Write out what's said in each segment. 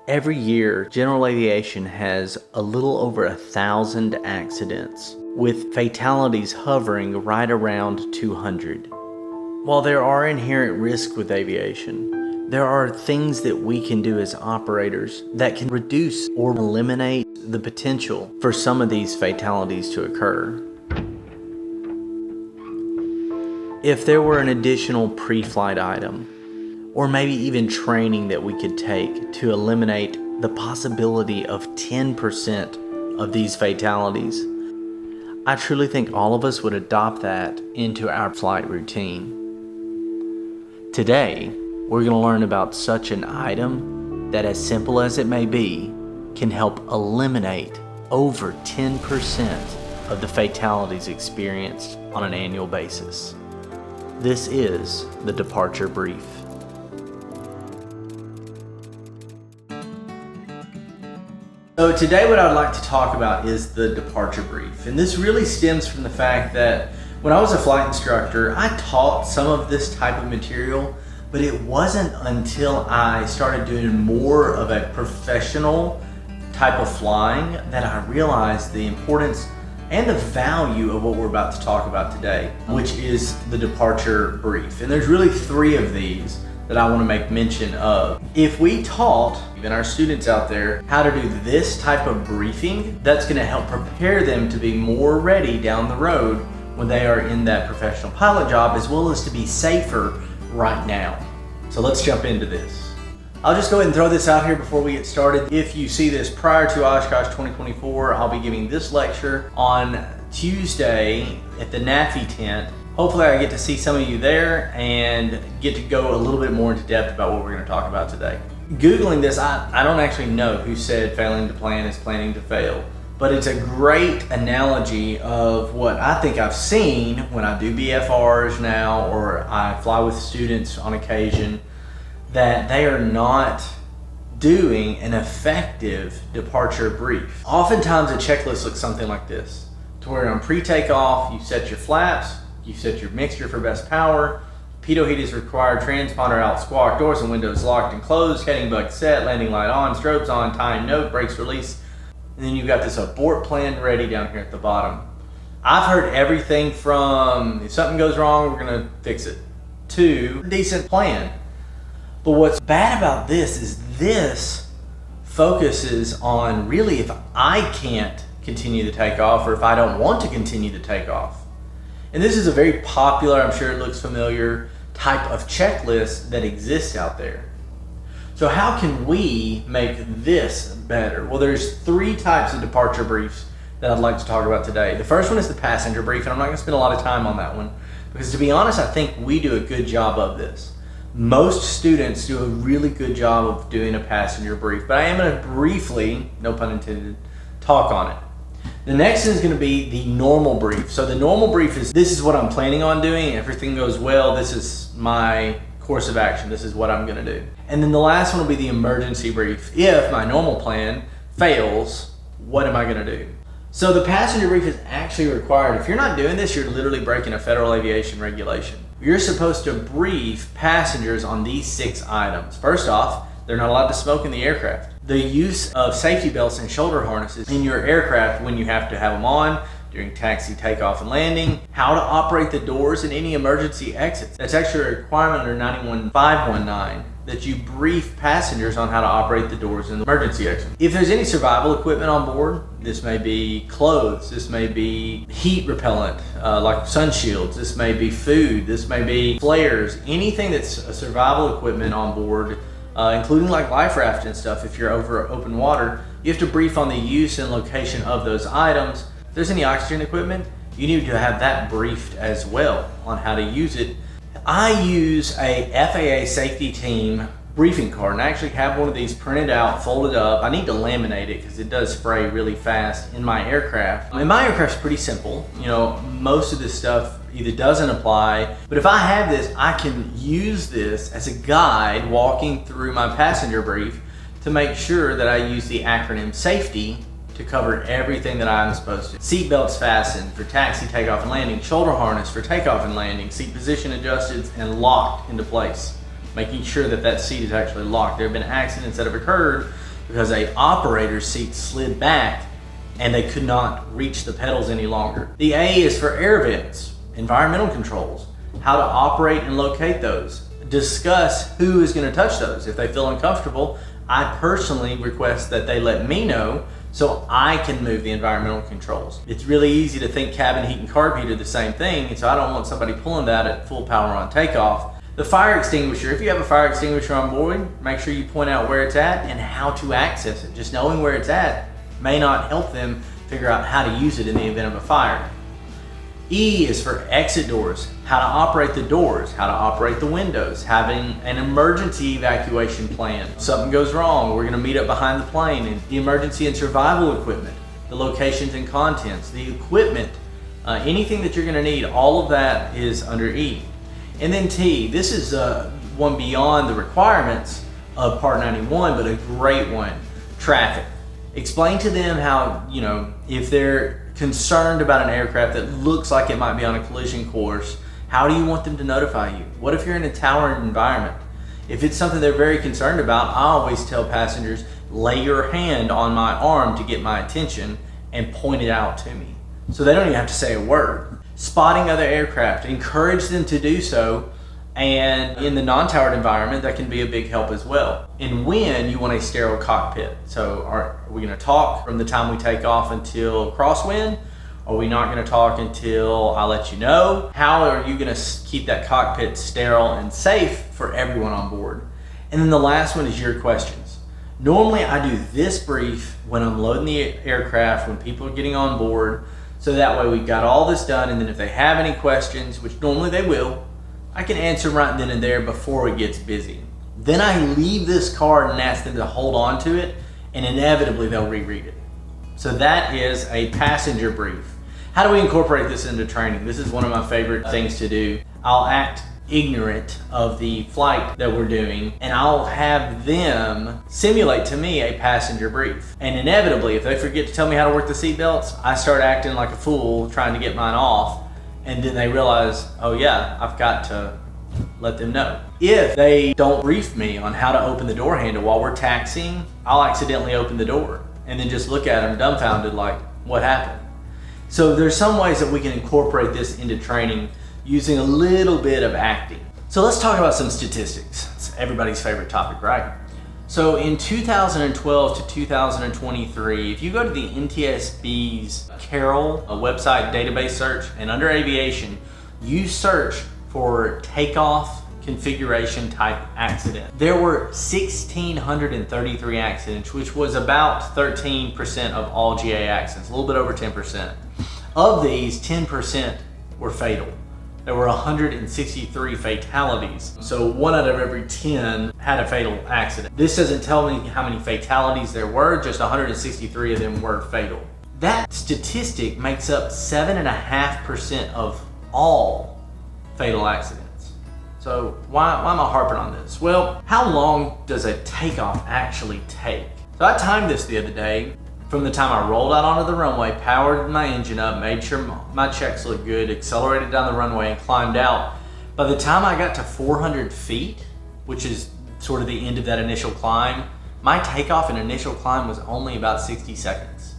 Every year, general aviation has a little over 1,000 accidents, with fatalities hovering right around 200. While there are inherent risks with aviation, there are things that we can do as operators that can reduce or eliminate the potential for some of these fatalities to occur. If there were an additional pre-flight item, or maybe even training that we could take to eliminate the possibility of 10% of these fatalities, I truly think all of us would adopt that into our flight routine. Today, we're going to learn about such an item that, as simple as it may be, can help eliminate over 10% of the fatalities experienced on an annual basis. This is the departure brief. So today what I'd like to talk about is the departure brief. And this really stems from the fact that when I was a flight instructor, I taught some of this type of material, but it wasn't until I started doing more of a professional type of flying that I realized the importance and the value of what we're about to talk about today, which is the departure brief. And there's really three of these that I want to make mention of. If we taught even our students out there how to do this type of briefing, that's going to help prepare them to be more ready down the road when they are in that professional pilot job, as well as to be safer right now. So let's jump into this. I'll just go ahead and throw this out here before we get started. If you see this prior to Oshkosh 2024, I'll be giving this lecture on Tuesday at the NAFI tent. Hopefully I get to see some of you there and get to go a little bit more into depth about what we're going to talk about today. Googling this, I don't actually know who said failing to plan is planning to fail, but it's a great analogy of what I think I've seen when I do BFRs now, or I fly with students on occasion, that they are not doing an effective departure brief. Oftentimes a checklist looks something like this, to where on pre-takeoff you set your flaps, you set your mixture for best power, pitot heat is required, transponder out, squawk, doors and windows locked and closed, heading bug set, landing light on, strobes on, time note, brakes release, and then you've got this abort plan ready down here at the bottom. I've heard everything from, if something goes wrong, we're gonna fix it, to a decent plan. But what's bad about this is this focuses on really if I can't continue the takeoff, or if I don't want to continue the takeoff. And this is a very popular, I'm sure it looks familiar, type of checklist that exists out there. So how can we make this better? Well, there's three types of departure briefs that I'd like to talk about today. The first one is the passenger brief, and I'm not going to spend a lot of time on that one, because to be honest, I think we do a good job of this. Most students do a really good job of doing a passenger brief, but I am going to briefly, no pun intended, talk on it. The next is going to be the normal brief. So the normal brief is, this is what I'm planning on doing. Everything goes well. This is my course of action. This is what I'm going to do. And then the last one will be the emergency brief. If my normal plan fails, what am I going to do? So the passenger brief is actually required. If you're not doing this, you're literally breaking a federal aviation regulation. You're supposed to brief passengers on these 6 items. First off, they're not allowed to smoke in the aircraft. The use of safety belts and shoulder harnesses in your aircraft when you have to have them on during taxi, takeoff, and landing. How to operate the doors and any emergency exits. That's actually a requirement under 91519 that you brief passengers on how to operate the doors and the emergency exit. If there's any survival equipment on board, this may be clothes, this may be heat repellent like sun shields, this may be food, this may be flares, anything that's a survival equipment on board, including like life raft and stuff. If you're over open water, you have to brief on the use and location of those items. If there's any oxygen equipment, you need to have that briefed as well on how to use it. I use a FAA safety team briefing card, and I actually have one of these printed out, folded up. I need to laminate it because it does spray really fast in my aircraft. And my aircraft's pretty simple. You know, most of this stuff either doesn't apply, but if I have this, I can use this as a guide walking through my passenger brief to make sure that I use the acronym SAFETY to cover everything that I'm supposed to. Seat belts fastened for taxi, takeoff, and landing. Shoulder harness for takeoff and landing. Seat position adjusted and locked into place, making sure that that seat is actually locked. There have been accidents that have occurred because a operator's seat slid back and they could not reach the pedals any longer. The A is for air vents, environmental controls, how to operate and locate those. Discuss who is going to touch those. If they feel uncomfortable, I personally request that they let me know so I can move the environmental controls. It's really easy to think cabin heat and carb heat are the same thing, and so I don't want somebody pulling that at full power on takeoff. The fire extinguisher, if you have a fire extinguisher on board, make sure you point out where it's at and how to access it. Just knowing where it's at may not help them figure out how to use it in the event of a fire. E is for exit doors, how to operate the doors, how to operate the windows, having an emergency evacuation plan. If something goes wrong, we're gonna meet up behind the plane, and the emergency and survival equipment, the locations and contents, the equipment, anything that you're gonna need, all of that is under E. And then T, this is one beyond the requirements of Part 91, but a great one, traffic. Explain to them how, if they're concerned about an aircraft that looks like it might be on a collision course, how do you want them to notify you? What if you're in a towered environment? If it's something they're very concerned about, I always tell passengers, lay your hand on my arm to get my attention and point it out to me. So they don't even have to say a word. Spotting other aircraft, encourage them to do so, and in the non-towered environment, that can be a big help as well. And when you want a sterile cockpit. So are we gonna talk from the time we take off until crosswind? Are we not gonna talk until I let you know? How are you gonna keep that cockpit sterile and safe for everyone on board? And then the last one is your questions. Normally I do this brief when I'm loading the aircraft, when people are getting on board, so that way we've got all this done, and then if they have any questions, which normally they will, I can answer them right then and there before it gets busy. Then I leave this card and ask them to hold on to it, and inevitably they'll reread it. So that is a passenger brief. How do we incorporate this into training? This is one of my favorite things to do. I'll act ignorant of the flight that we're doing, and I'll have them simulate to me a passenger brief. And inevitably, if they forget to tell me how to work the seatbelts, I start acting like a fool trying to get mine off. And then they realize, oh yeah, I've got to let them know. If they don't brief me on how to open the door handle while we're taxiing, I'll accidentally open the door and then just look at them dumbfounded like, what happened? So there's some ways that we can incorporate this into training using a little bit of acting. So let's talk about some statistics. It's everybody's favorite topic, right? So in 2012 to 2023, if you go to the NTSB's Carroll website database search, and under aviation, you search for takeoff configuration type accident, there were 1,633 accidents, which was about 13% of all GA accidents, a little bit over 10%. Of these, 10% were fatal. There were 163 fatalities. So 1 out of every 10 had a fatal accident. This doesn't tell me how many fatalities there were, just 163 of them were fatal. That statistic makes up 7.5% of all fatal accidents. So why am I harping on this? Well, how long does a takeoff actually take? So I timed this the other day. From the time I rolled out onto the runway, powered my engine up, made sure my checks looked good, accelerated down the runway and climbed out. By the time I got to 400 feet, which is sort of the end of that initial climb, my takeoff and initial climb was only about 60 seconds.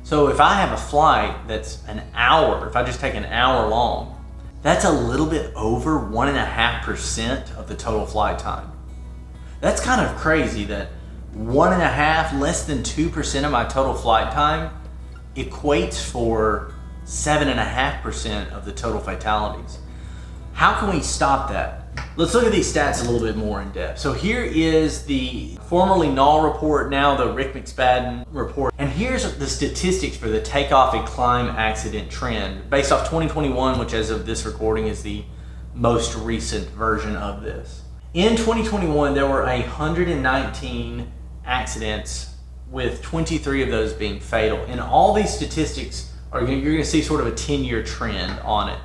So if I have a flight that's an hour, if I just take an hour long, that's a little bit over 1.5% of the total flight time. That's kind of crazy that 1.5%, less than 2% of my total flight time equates for 7.5% of the total fatalities. How can we stop that? Let's look at these stats a little bit more in depth. So here is the formerly Nall Report, now the Rick McSpadden report. And here's the statistics for the takeoff and climb accident trend based off 2021, which as of this recording is the most recent version of this. In 2021, there were 119 accidents, with 23 of those being fatal. And all these statistics you're going to see sort of a 10-year trend on it.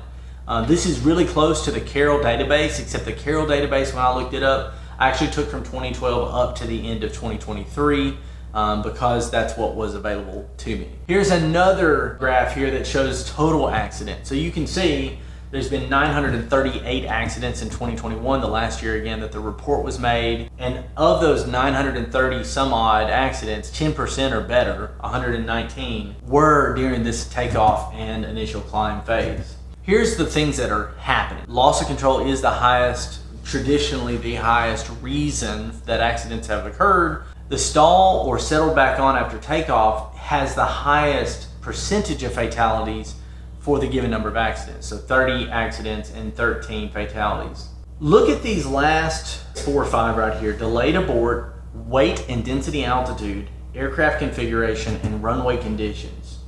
This is really close to the Carroll database, except the Carroll database, when I looked it up, I actually took from 2012 up to the end of 2023 because that's what was available to me. Here's another graph here that shows total accidents. So you can see There's been 938 accidents in 2021, the last year again that the report was made. And of those 930 some odd accidents, 10% or better, 119, were during this takeoff and initial climb phase. Here's the things that are happening. Loss of control is the highest, traditionally the highest reason that accidents have occurred. The stall or settle back on after takeoff has the highest percentage of fatalities for the given number of accidents. So 30 accidents and 13 fatalities. Look at these last 4 or 5 right here. Delayed abort, weight and density altitude, aircraft configuration, and runway conditions.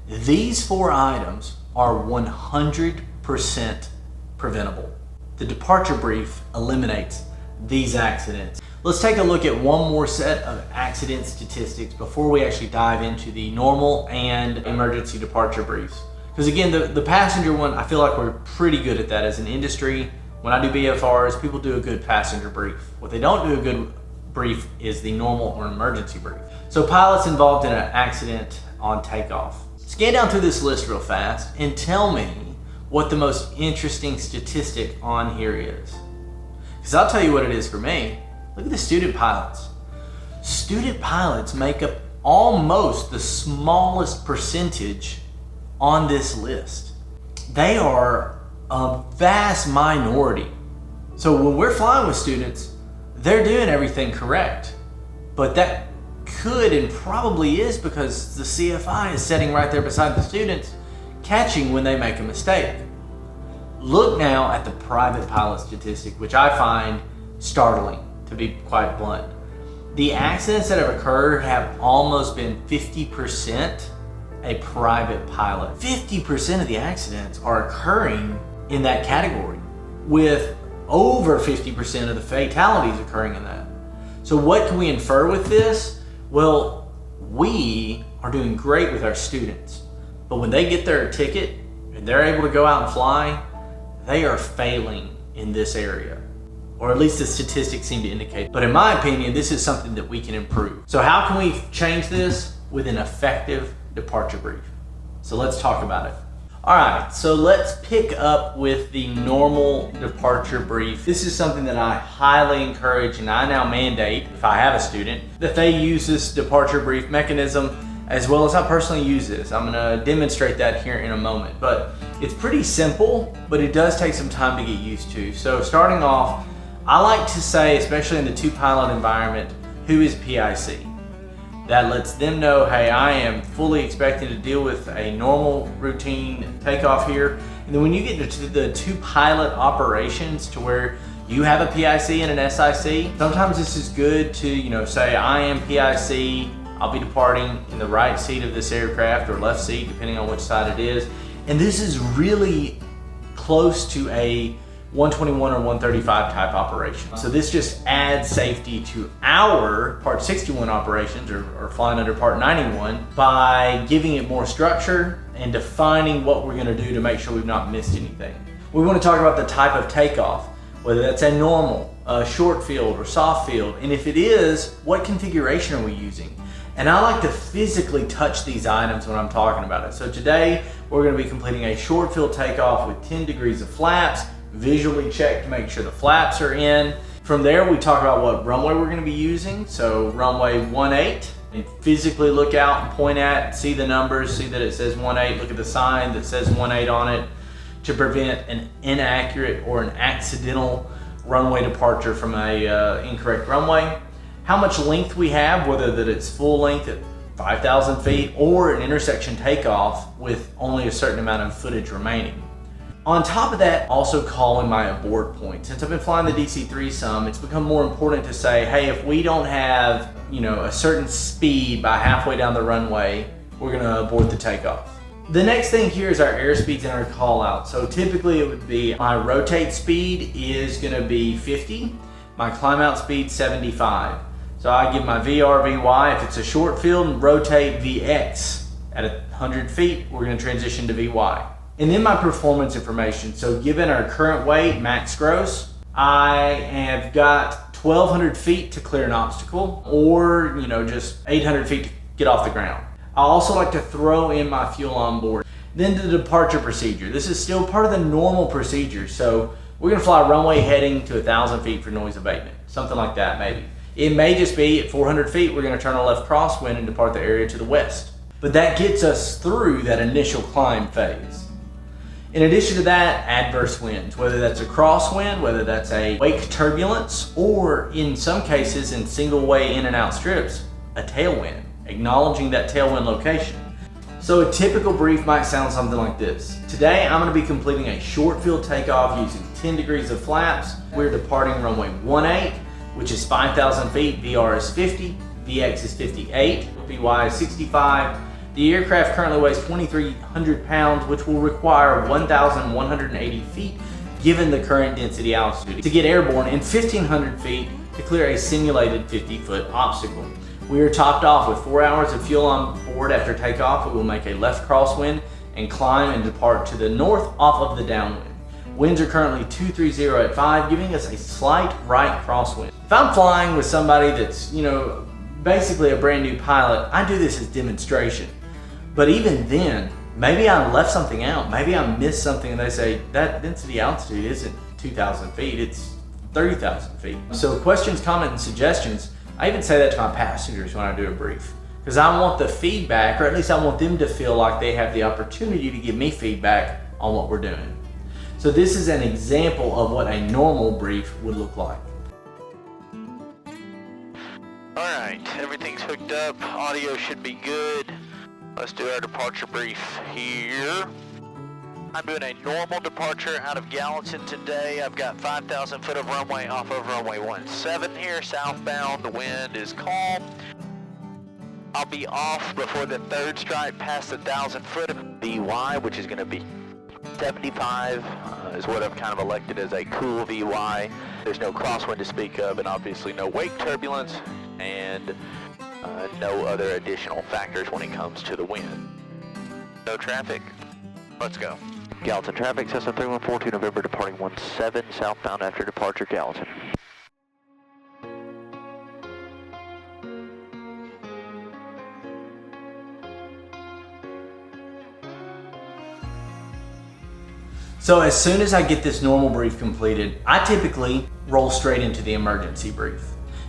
These 4 items are 100% preventable. The departure brief eliminates these accidents. Let's take a look at one more set of accident statistics before we actually dive into the normal and emergency departure briefs. Because again, the passenger one, I feel like we're pretty good at that as an industry. When I do BFRs, people do a good passenger brief. What they don't do a good brief is the normal or emergency brief. So pilots involved in an accident on takeoff. Scan down through this list real fast and tell me what the most interesting statistic on here is. Because I'll tell you what it is for me. Look at the student pilots. Student pilots make up almost the smallest percentage on this list. They are a vast minority. So when we're flying with students, they're doing everything correct. But that could and probably is because the CFI is sitting right there beside the students, catching when they make a mistake. Look now at the private pilot statistic, which I find startling, to be quite blunt. The accidents that have occurred have almost been 50% a private pilot. 50% of the accidents are occurring in that category, with over 50% of the fatalities occurring in that. So what can we infer with this? Well, we are doing great with our students, but when they get their ticket and they're able to go out and fly, they are failing in this area, or at least the statistics seem to indicate. But in my opinion, this is something that we can improve. So how can we change this? With an effective departure brief. So let's talk about it. All right, so let's pick up with the normal departure brief. This is something that I highly encourage, and I now mandate, if I have a student, that they use this departure brief mechanism as well as I personally use this. I'm gonna demonstrate that here in a moment, but it's pretty simple, but it does take some time to get used to. So starting off, I like to say, especially in the 2-pilot environment, who is PIC? That lets them know, hey, I am fully expecting to deal with a normal routine takeoff here. And then when you get into the 2-pilot operations to where you have a PIC and an SIC, sometimes this is good to, say, I am PIC, I'll be departing in the right seat of this aircraft or left seat, depending on which side it is. And this is really close to a 121 or 135 type operation. So this just adds safety to our Part 61 operations or flying under Part 91 by giving it more structure and defining what we're gonna do to make sure we've not missed anything. We wanna talk about the type of takeoff, whether that's a normal, a short field, or soft field. And if it is, what configuration are we using? And I like to physically touch these items when I'm talking about it. So today, we're gonna be completing a short field takeoff with 10 degrees of flaps, visually check to make sure the flaps are in. From there, we talk about what runway we're gonna be using. So runway 18, and physically look out and point at, see the numbers, see that it says 18, look at the sign that says 18 on it to prevent an inaccurate or an accidental runway departure from a incorrect runway. How much length we have, whether that it's full length at 5,000 feet or an intersection takeoff with only a certain amount of footage remaining. On top of that, also calling my abort point. Since I've been flying the DC-3 some, it's become more important to say, hey, if we don't have, a certain speed by halfway down the runway, we're gonna abort the takeoff. The next thing here is our airspeeds and our call out. So typically it would be my rotate speed is gonna be 50, my climb out speed 75. So I give my VR, VY. If it's a short field, and rotate VX. At 100 feet, we're gonna transition to VY. And then my performance information. So given our current weight, max gross, I have got 1,200 feet to clear an obstacle, or just 800 feet to get off the ground. I also like to throw in my fuel on board. Then the departure procedure. This is still part of the normal procedure. So we're gonna fly runway heading to 1,000 feet for noise abatement. Something like that maybe. It may just be at 400 feet, we're gonna turn a left crosswind and depart the area to the west. But that gets us through that initial climb phase. In addition to that, adverse winds, whether that's a crosswind, whether that's a wake turbulence, or in some cases in single way in and out strips, a tailwind, acknowledging that tailwind location. So a typical brief might sound something like this. Today, I'm gonna be completing a short field takeoff using 10 degrees of flaps. We're departing runway 18, which is 5,000 feet, VR is 50, VX is 58, VY is 65. The aircraft currently weighs 2,300 pounds, which will require 1,180 feet given the current density altitude to get airborne, and 1,500 feet to clear a simulated 50-foot obstacle. We are topped off with 4 hours of fuel on board after takeoff. We will make a left crosswind and climb and depart to the north off of the downwind. Winds are currently 230 at 5, giving us a slight right crosswind. If I'm flying with somebody that's, basically a brand new pilot, I do this as demonstration. But even then, maybe I left something out. Maybe I missed something and they say, that density altitude isn't 2,000 feet, it's 30,000 feet. So questions, comments, and suggestions, I even say that to my passengers when I do a brief, because I want the feedback, or at least I want them to feel like they have the opportunity to give me feedback on what we're doing. So this is an example of what a normal brief would look like. All right, everything's hooked up. Audio should be good. Let's do our departure brief here. I'm doing a normal departure out of Gallatin today. I've got 5,000 foot of runway off of runway 17 here, southbound. The wind is calm. I'll be off before the third strike past the 1,000 foot of VY, which is going to be 75, is what I've kind of elected as a cool VY. There's no crosswind to speak of, and obviously no wake turbulence, and no other additional factors when it comes to the wind. No traffic. Let's go. Gallatin traffic, Cessna 3142, November departing 17, southbound after departure, Gallatin. So as soon as I get this normal brief completed, I typically roll straight into the emergency brief.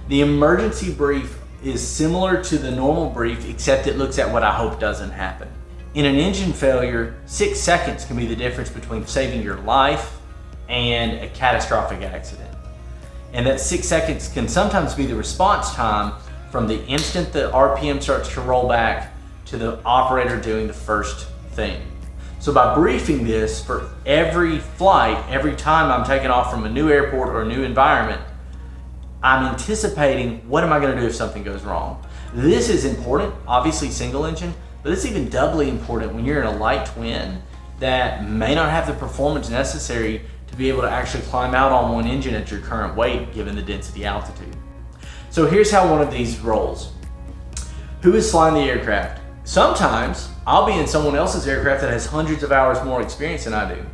The emergency brief is similar to the normal brief, except it looks at what I hope doesn't happen. In an engine failure, 6 seconds can be the difference between saving your life and a catastrophic accident. And that 6 seconds can sometimes be the response time from the instant the RPM starts to roll back to the operator doing the first thing. So by briefing this for every flight, every time I'm taking off from a new airport or a new environment, I'm anticipating what am I gonna do if something goes wrong. This is important, obviously single engine, but it's even doubly important when you're in a light twin that may not have the performance necessary to be able to actually climb out on one engine at your current weight given the density altitude. So here's how one of these rolls. Who is flying the aircraft? Sometimes I'll be in someone else's aircraft that has hundreds of hours more experience than I do.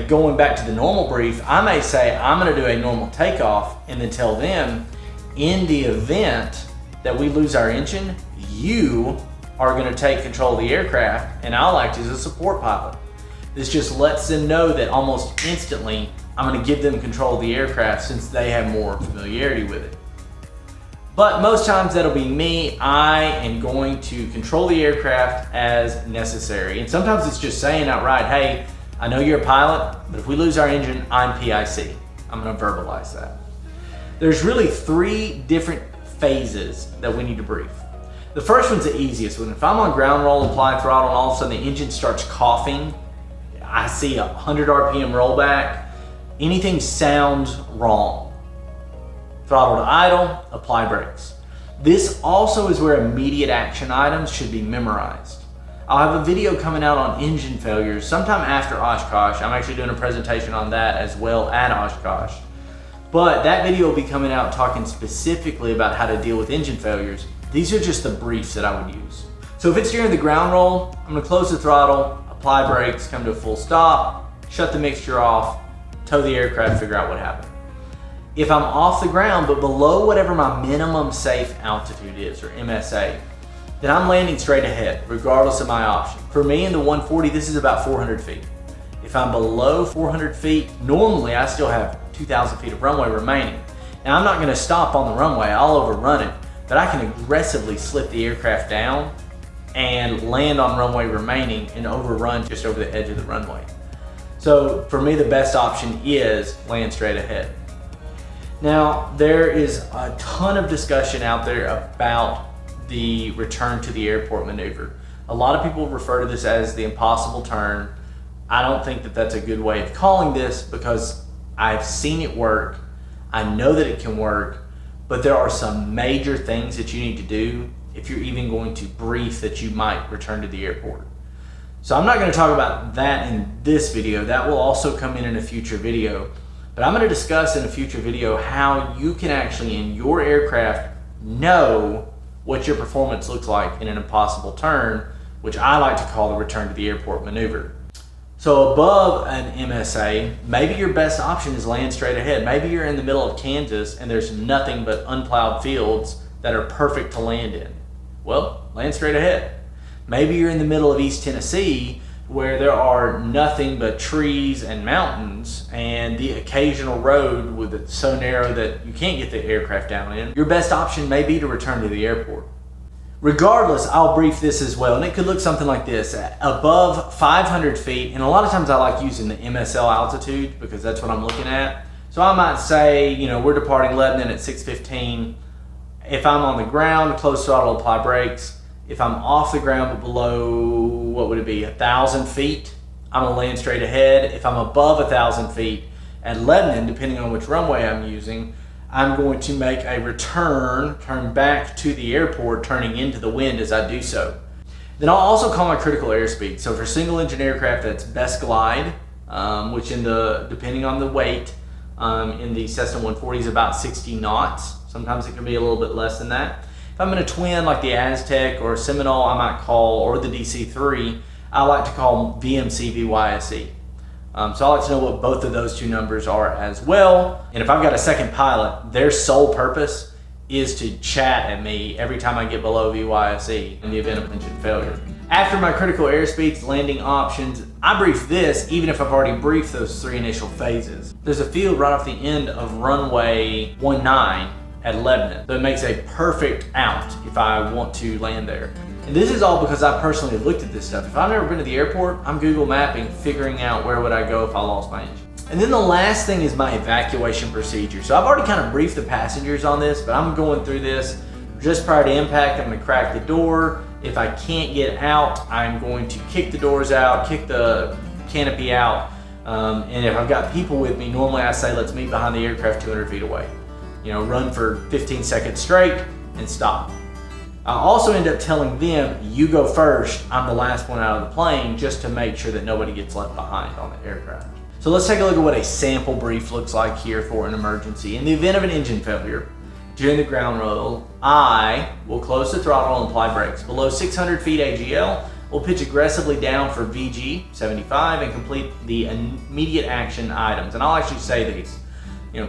Going back to the normal brief, I may say I'm gonna do a normal takeoff and then tell them, in the event that we lose our engine, you are gonna take control of the aircraft and I'll act as a support pilot. This just lets them know that almost instantly I'm gonna give them control of the aircraft since they have more familiarity with it. But most times that'll be me. I am going to control the aircraft as necessary. And sometimes it's just saying outright, hey, I know you're a pilot, but if we lose our engine, I'm PIC. I'm gonna verbalize that. There's really 3 different phases that we need to brief. The first one's the easiest one. If I'm on ground roll, apply throttle, and all of a sudden the engine starts coughing, I see a 100 RPM rollback, anything sounds wrong. Throttle to idle, apply brakes. This also is where immediate action items should be memorized. I'll have a video coming out on engine failures sometime after Oshkosh. I'm actually doing a presentation on that as well at Oshkosh. But that video will be coming out talking specifically about how to deal with engine failures. These are just the briefs that I would use. So if it's during the ground roll, I'm gonna close the throttle, apply brakes, come to a full stop, shut the mixture off, tow the aircraft, figure out what happened. If I'm off the ground but below whatever my minimum safe altitude is, or MSA, then I'm landing straight ahead, regardless of my option. For me in the 140, this is about 400 feet. If I'm below 400 feet, normally I still have 2,000 feet of runway remaining. Now I'm not gonna stop on the runway, I'll overrun it, but I can aggressively slip the aircraft down and land on runway remaining and overrun just over the edge of the runway. So for me, the best option is land straight ahead. Now, there is a ton of discussion out there about the return to the airport maneuver. A lot of people refer to this as the impossible turn. I don't think that that's a good way of calling this because I've seen it work. I know that it can work, but there are some major things that you need to do if you're even going to brief that you might return to the airport. So I'm not going to talk about that in this video. That will also come in a future video. But I'm going to discuss in a future video how you can actually in your aircraft know what your performance looks like in an impossible turn, which I like to call the return to the airport maneuver. So above an MSA, maybe your best option is land straight ahead. Maybe you're in the middle of Kansas and there's nothing but unplowed fields that are perfect to land in. Well, land straight ahead. Maybe you're in the middle of East Tennessee where there are nothing but trees and mountains and the occasional road with it so narrow that you can't get the aircraft down in. Your best option may be to return to the airport. Regardless, I'll brief this as well, and it could look something like this. Above 500 feet, and a lot of times I like using the MSL altitude because that's what I'm looking at. So I might say, we're departing Lebanon at 6:15. If I'm on the ground, close throttle, apply brakes. If I'm off the ground but below, what would it be, 1,000 feet, I'm gonna land straight ahead. If I'm above 1,000 feet at Lebanon, depending on which runway I'm using, I'm going to make a turn back to the airport, turning into the wind as I do so. Then I'll also call my critical airspeed. So for single engine aircraft, that's best glide, which depending on the weight, in the Cessna 140 is about 60 knots. Sometimes it can be a little bit less than that. If I'm in a twin like the Aztec or Seminole, I might call, or the DC-3, I like to call VMC VYSE. So I like to know what both of those two numbers are as well. And if I've got a second pilot, their sole purpose is to chat at me every time I get below VYSE in the event of engine failure. After my critical airspeeds, landing options, I brief this even if I've already briefed those 3 initial phases. There's a field right off the end of runway 19 at Lebanon, so it makes a perfect out if I want to land there. And this is all because I personally have looked at this stuff. If I've never been to the airport, I'm Google mapping, figuring out where would I go if I lost my engine. And then the last thing is my evacuation procedure. So I've already kind of briefed the passengers on this, but I'm going through this just prior to impact. I'm gonna crack the door. If I can't get out, I'm going to kick the doors out, kick the canopy out. And if I've got people with me, normally I say, let's meet behind the aircraft 200 feet away. Run for 15 seconds straight and stop. I also end up telling them, you go first, I'm the last one out of the plane, just to make sure that nobody gets left behind on the aircraft. So let's take a look at what a sample brief looks like here for an emergency. In the event of an engine failure, during the ground roll, I will close the throttle and apply brakes. Below 600 feet AGL, we'll pitch aggressively down for VG 75 and complete the immediate action items. And I'll actually say these.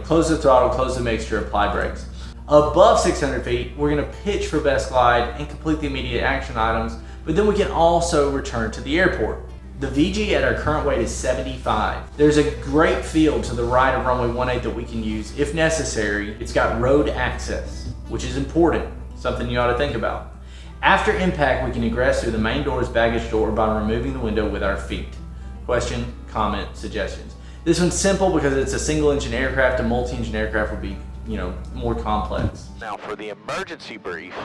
Close the throttle, close the mixture, apply brakes. Above 600 feet, we're gonna pitch for best glide and complete the immediate action items, but then we can also return to the airport. The VG at our current weight is 75. There's a great field to the right of runway 18 that we can use if necessary. It's got road access, which is important, something you ought to think about. After impact, we can egress through the main door's baggage door by removing the window with our feet. Question, comment, suggestions. This one's simple because it's a single engine aircraft. A multi-engine aircraft would be, more complex. Now for the emergency brief,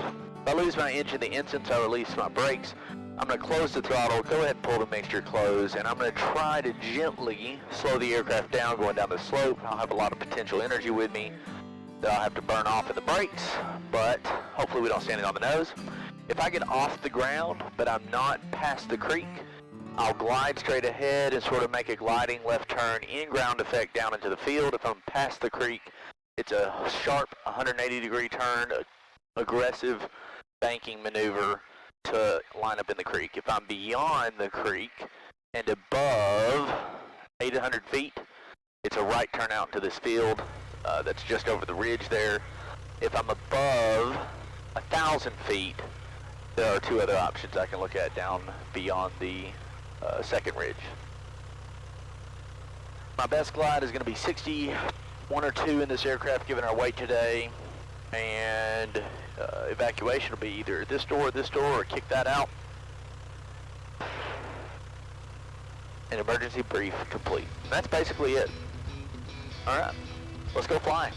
if I lose my engine the instant I release my brakes, I'm going to close the throttle, go ahead and pull the mixture close, and I'm going to try to gently slow the aircraft down going down the slope. I'll have a lot of potential energy with me that I'll have to burn off in the brakes, but hopefully we don't stand it on the nose. If I get off the ground, but I'm not past the creek, I'll glide straight ahead and sort of make a gliding left turn in ground effect down into the field. If I'm past the creek, it's a sharp 180-degree turn, aggressive banking maneuver to line up in the creek. If I'm beyond the creek and above 800 feet, it's a right turn out into this field that's just over the ridge there. If I'm above 1,000 feet, there are two other options I can look at down beyond the second ridge. My best glide is going to be 61 or 2 in this aircraft given our weight today, and evacuation will be either this door, or kick that out. An emergency brief complete. That's basically it. All right, let's go flying.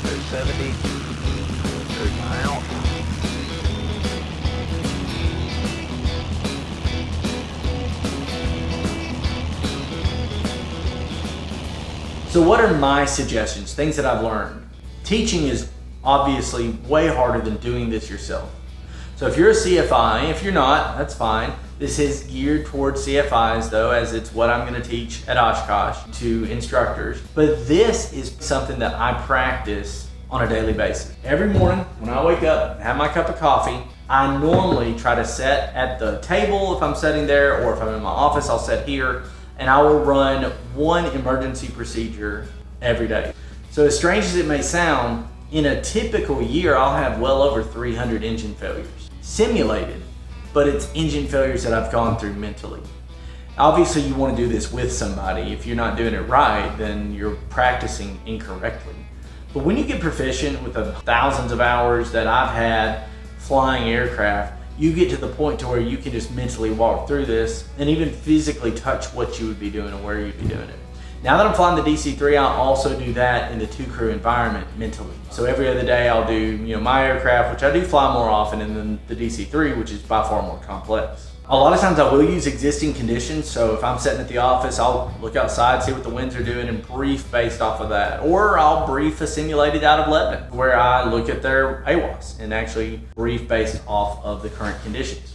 There's 70. There's mount. So what are my suggestions, things that I've learned? Teaching is obviously way harder than doing this yourself. So if you're a CFI, if you're not, that's fine. This is geared towards CFIs though, as it's what I'm gonna teach at Oshkosh to instructors. But this is something that I practice on a daily basis. Every morning when I wake up and have my cup of coffee, I normally try to sit at the table if I'm sitting there, or if I'm in my office, I'll sit here, and I will run one emergency procedure every day. So as strange as it may sound, in a typical year, I'll have well over 300 engine failures. Simulated, but it's engine failures that I've gone through mentally. Obviously you want to do this with somebody. If you're not doing it right, then you're practicing incorrectly. But when you get proficient with the thousands of hours that I've had flying aircraft, you get to the point to where you can just mentally walk through this and even physically touch what you would be doing and where you'd be doing it. Now that I'm flying the DC-3, I'll also do that in the two-crew environment mentally. So every other day I'll do my aircraft, which I do fly more often, and then the DC-3, which is by far more complex. A lot of times I will use existing conditions, so if I'm sitting at the office, I'll look outside, see what the winds are doing, and brief based off of that. Or I'll brief a simulated out of Lebanon, where I look at their AWAS and actually brief based off of the current conditions.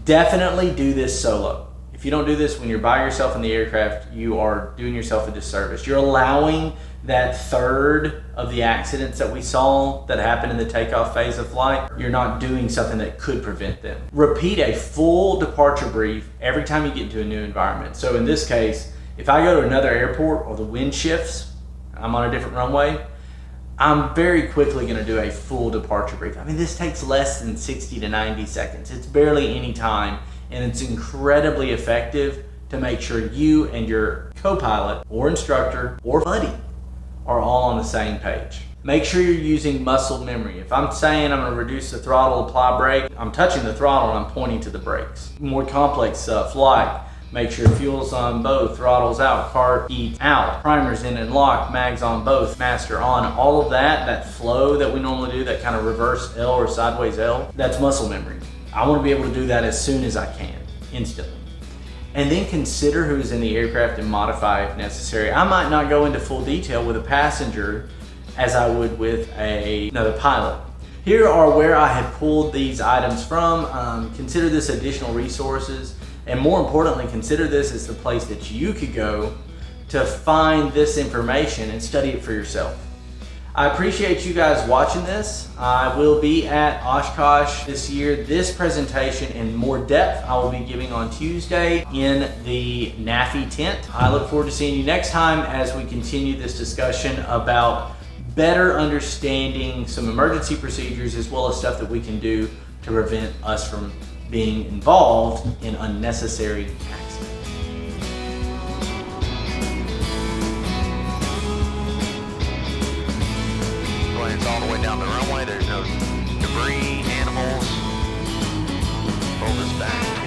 Definitely do this solo. If you don't do this when you're by yourself in the aircraft, you are doing yourself a disservice. You're allowing that third of the accidents that we saw that happened in the takeoff phase of flight. You're not doing something that could prevent them. Repeat a full departure brief every time you get into a new environment. So in this case, if I go to another airport or the wind shifts, I'm on a different runway, I'm very quickly gonna do a full departure brief. I mean, this takes less than 60 to 90 seconds. It's barely any time, and it's incredibly effective to make sure you and your co-pilot or instructor or buddy are all on the same page. Make sure you're using muscle memory. If I'm saying I'm gonna reduce the throttle, apply brake, I'm touching the throttle and I'm pointing to the brakes. More complex stuff like make sure fuel's on both, throttle's out, car heat out, primer's in and locked, mags on both, master on. All of that flow that we normally do, that kind of reverse L or sideways L, that's muscle memory. I want to be able to do that as soon as I can, instantly. And then consider who's in the aircraft and modify if necessary. I might not go into full detail with a passenger as I would with another pilot. Here are where I have pulled these items from. Consider this additional resources, and more importantly, consider this as the place that you could go to find this information and study it for yourself. I appreciate you guys watching this. I will be at Oshkosh this year. This presentation in more depth I will be giving on Tuesday in the NAFI tent. I look forward to seeing you next time as we continue this discussion about better understanding some emergency procedures as well as stuff that we can do to prevent us from being involved in unnecessary accidents. It's all the way down the runway. There's no debris, animals. Hold this back.